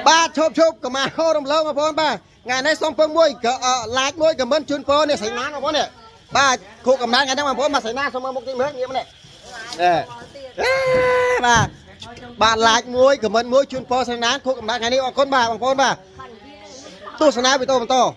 ba chụp cầm mà hô đồng lâu mà phone ba ngày nay xong phương muối like muối cầm bên chuyên phone này sấy nát mà phone này ba khu cầm nát ngày nay mà phone mà sấy nát xong mà một cái mới như thế này ba bạn like muối cầm bên muối chuyên phone sấy nát khu cầm nát ngày nay con ba bằng phone ba tu sấy nát bị to bằng to